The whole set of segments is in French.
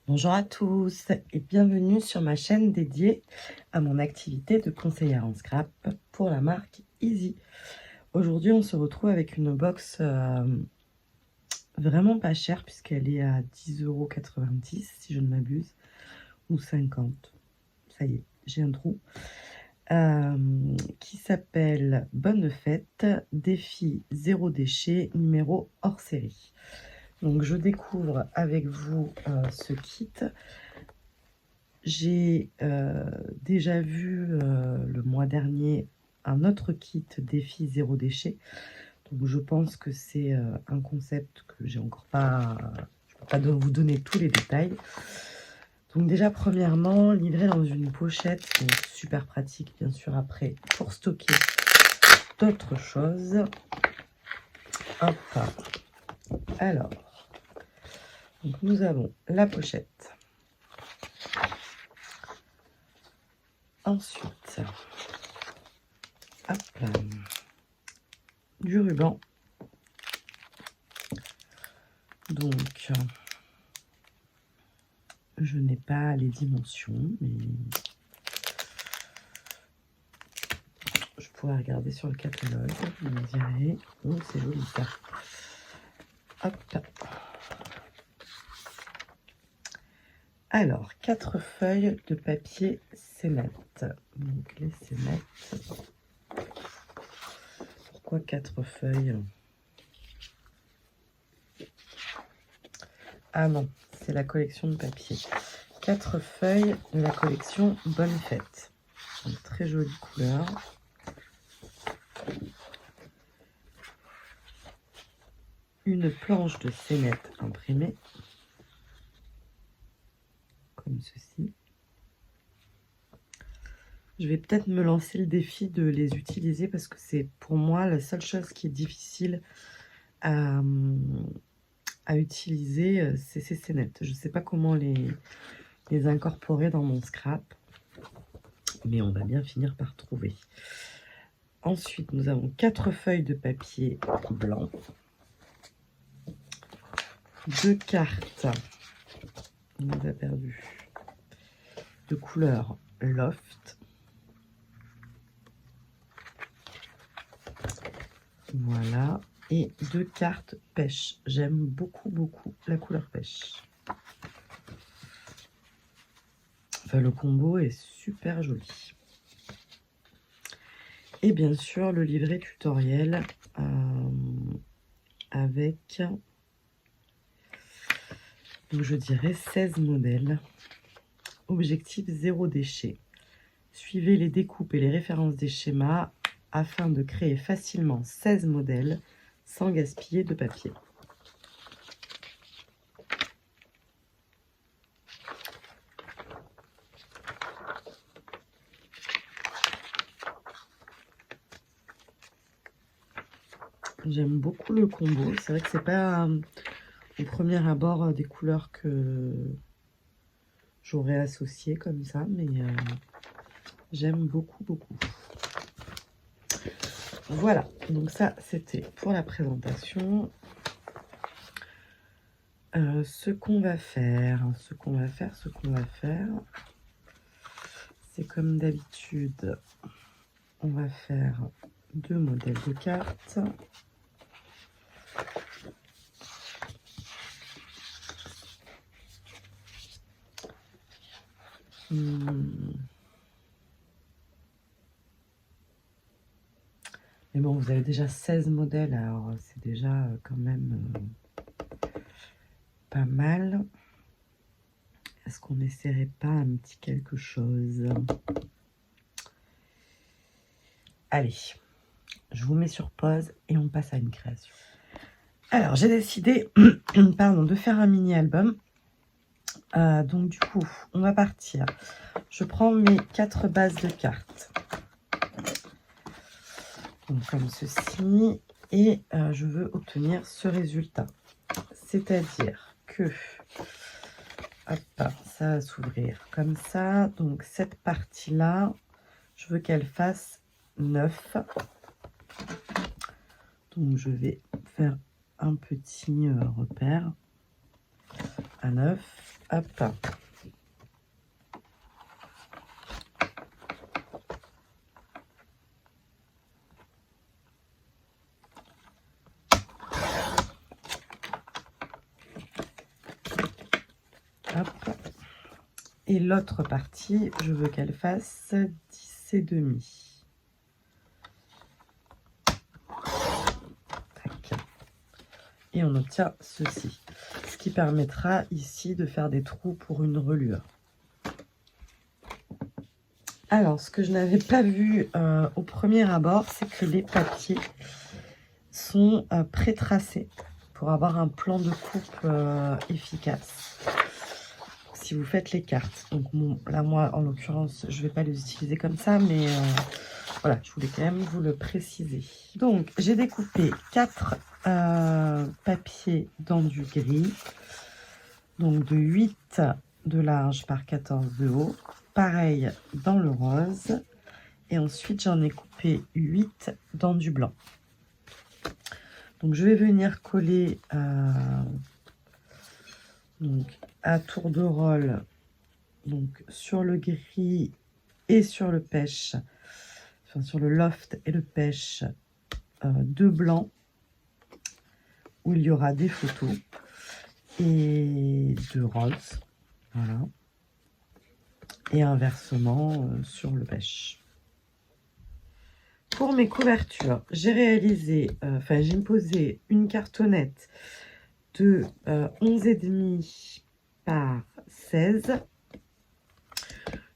Bonjour à tous et bienvenue sur ma chaîne dédiée à mon activité de conseillère en scrap pour la marque Easy. Aujourd'hui, on se retrouve avec une box vraiment pas chère puisqu'elle est à 10,90 € si je ne m'abuse, ou 50. Ça y est, j'ai un trou. Qui s'appelle Bonne Fête, défi zéro déchet, numéro hors série. Donc je découvre avec vous ce kit. J'ai déjà vu le mois dernier un autre kit défi zéro déchet. Donc je pense que c'est un concept que j'ai encore pas... Je ne peux pas vous donner tous les détails. Donc déjà premièrement, livré dans une pochette, donc super pratique bien sûr après pour stocker d'autres choses. Hop. Alors, donc nous avons la pochette. Ensuite, hop là, du ruban. Donc, je n'ai pas les dimensions, mais je pourrais regarder sur le catalogue. Vous me direz, oh, c'est joli ça. Hop. Alors, 4 feuilles de papier scénette. Donc, les scénettes. Pourquoi 4 feuilles? Ah non, c'est la collection de papier. 4 feuilles de la collection Bonne Fête. Une très jolie couleur. Une planche de scénette imprimée. Comme ceci. Je vais peut-être me lancer le défi de les utiliser parce que c'est pour moi la seule chose qui est difficile à utiliser, c'est ces scénettes. Je ne sais pas comment les incorporer dans mon scrap, mais on va bien finir par trouver. Ensuite, nous avons 4 feuilles de papier blanc, 2 cartes, on les a perdues, de couleur Loft. Voilà. Et 2 cartes pêche. J'aime beaucoup la couleur pêche. Enfin, le combo est super joli. Et bien sûr, le livret tutoriel avec, donc je dirais 16 modèles. Objectif zéro déchet. Suivez les découpes et les références des schémas afin de créer facilement 16 modèles sans gaspiller de papier. J'aime beaucoup le combo. C'est vrai que c'est pas au premier abord des couleurs que j'aurais associées comme ça, mais j'aime beaucoup. Voilà, donc ça c'était pour la présentation. Ce qu'on va faire, c'est comme d'habitude, on va faire 2 modèles de cartes. Mais bon, vous avez déjà 16 modèles, alors c'est déjà quand même pas mal. Est-ce qu'on n'essaierait pas un petit quelque chose? Allez, je vous mets sur pause et on passe à une création. Alors, j'ai décidé pardon, de faire un mini-album. Donc, du coup, on va partir. Je prends mes 4 bases de cartes. Donc, comme ceci. Et je veux obtenir ce résultat. C'est-à-dire que... Hop, ça va s'ouvrir comme ça. Donc, cette partie-là, je veux qu'elle fasse 9. Donc, je vais faire un petit repère à 9. Hop. Hop. Et l'autre partie, je veux qu'elle fasse 10,5. Tac. Et on obtient ceci. Ce qui permettra ici de faire des trous pour une relure. Alors, ce que je n'avais pas vu au premier abord, c'est que les papiers sont pré-tracés pour avoir un plan de coupe efficace. Si vous faites les cartes. Donc bon, là, moi, en l'occurrence, je ne vais pas les utiliser comme ça, mais voilà, je voulais quand même vous le préciser. Donc, j'ai découpé 4 papiers dans du gris. Donc, de 8 de large par 14 de haut. Pareil dans le rose. Et ensuite, j'en ai coupé 8 dans du blanc. Donc, je vais venir coller donc, à tour de rôle donc, sur le gris et sur le pêche, enfin, sur le loft et le pêche, de blanc, où il y aura des photos, et de rose. Voilà. Et inversement sur le pêche. Pour mes couvertures, j'ai réalisé, j'ai posé une cartonnette de 11,5 par 16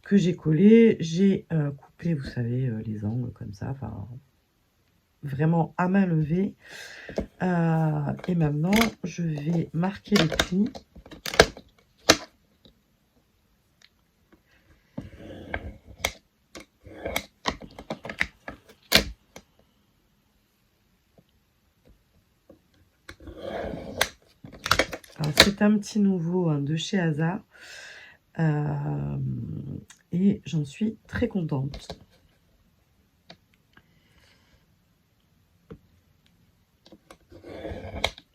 que j'ai collé. J'ai coupé, vous savez, les angles comme ça, enfin vraiment à main levée. Et maintenant, je vais marquer les plis. C'est un petit nouveau de chez Asa et j'en suis très contente.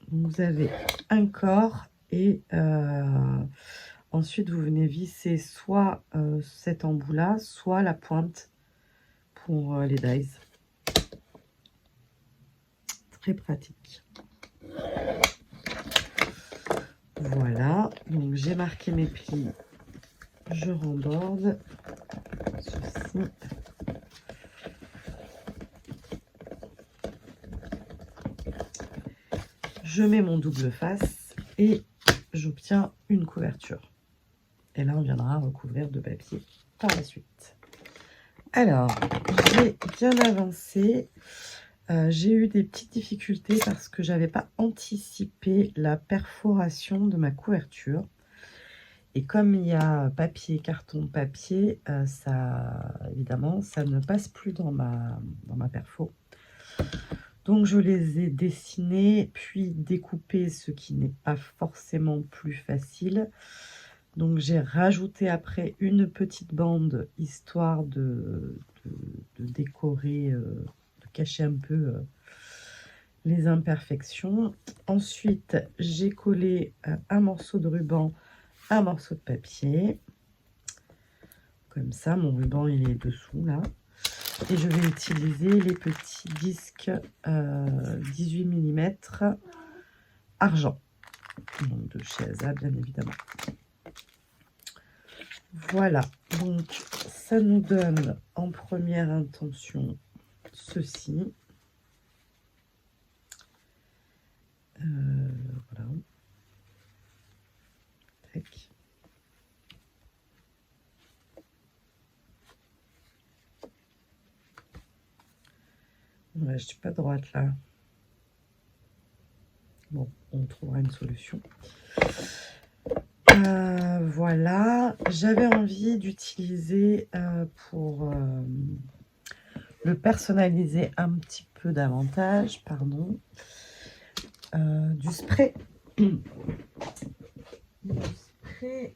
Vous avez un corps et ensuite vous venez visser soit cet embout là, soit la pointe pour les dies. Très pratique. Voilà, donc j'ai marqué mes plis, je remborde ceci. Je mets mon double face et j'obtiens une couverture. Et là, on viendra recouvrir de papier par la suite. Alors, j'ai bien avancé. J'ai eu des petites difficultés parce que j'avais pas anticipé la perforation de ma couverture. Et comme il y a papier, carton, papier, ça, évidemment, ça ne passe plus dans ma perfo. Donc, je les ai dessinés, puis découpés, ce qui n'est pas forcément plus facile. Donc, j'ai rajouté après une petite bande, histoire de décorer, de cacher un peu les imperfections. Ensuite, j'ai collé un morceau de ruban, un morceau de papier. Comme ça, mon ruban, il est dessous, là. Et je vais utiliser les petits disques 18 mm argent. Donc de chez Asa, bien évidemment. Voilà, donc ça nous donne en première intention ceci. Voilà. Tac. Ouais, je suis pas droite là. Bon, on trouvera une solution. Voilà, j'avais envie d'utiliser pour le personnaliser un petit peu davantage, pardon, du spray. Du spray,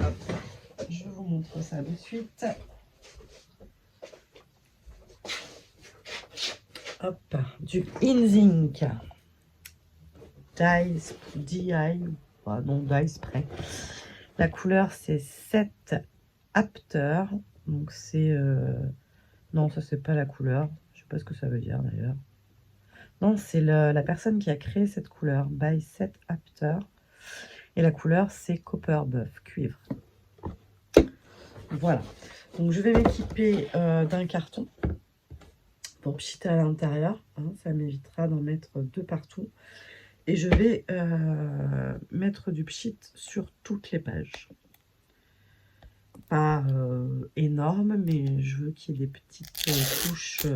hop, je vous montre ça de suite. Hop, du Inzink. DI, non, Dye Spray. La couleur, c'est 7 After. Donc, c'est... non, ça, c'est pas la couleur. Je sais pas ce que ça veut dire, d'ailleurs. Non, c'est la personne qui a créé cette couleur. By 7 After. Et la couleur, c'est Copper Buff, cuivre. Voilà. Donc, je vais m'équiper d'un carton pour pchiter à l'intérieur. Hein, ça m'évitera d'en mettre 2 partout. Et je vais mettre du pchit sur toutes les pages. Pas énorme, mais je veux qu'il y ait des petites couches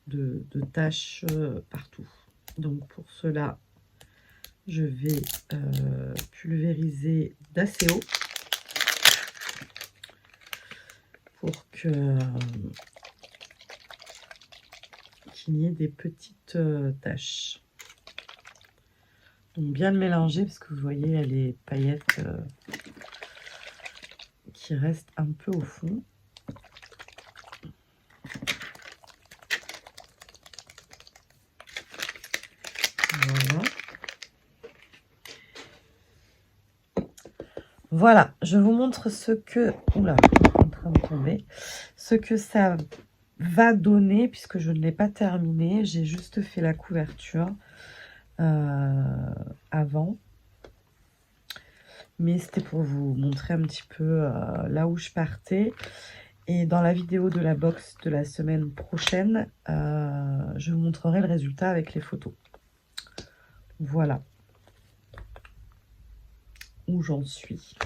de taches partout. Donc pour cela, je vais pulvériser d'ACO pour que qu'il y ait des petites taches. Donc bien le mélanger parce que vous voyez, il y a les paillettes qui restent un peu au fond. Voilà. Voilà, je vous montre ce que... Oula, en train de tomber. Ce que ça va donner, puisque je ne l'ai pas terminé. J'ai juste fait la couverture avant. Mais c'était pour vous montrer un petit peu là où je partais. Et dans la vidéo de la box de la semaine prochaine, je vous montrerai le résultat avec les photos. Voilà où j'en suis.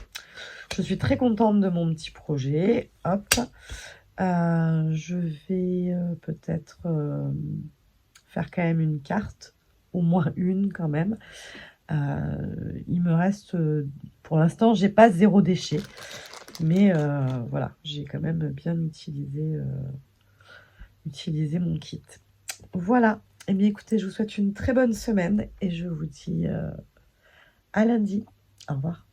Je suis très contente de mon petit projet. Hop. Je vais peut-être faire quand même une carte, au moins une quand même. Il me reste, pour l'instant, j'ai pas 0 déchet, mais voilà, j'ai quand même bien utilisé mon kit. Voilà. Et bien écoutez, je vous souhaite une très bonne semaine et je vous dis à lundi. Au revoir.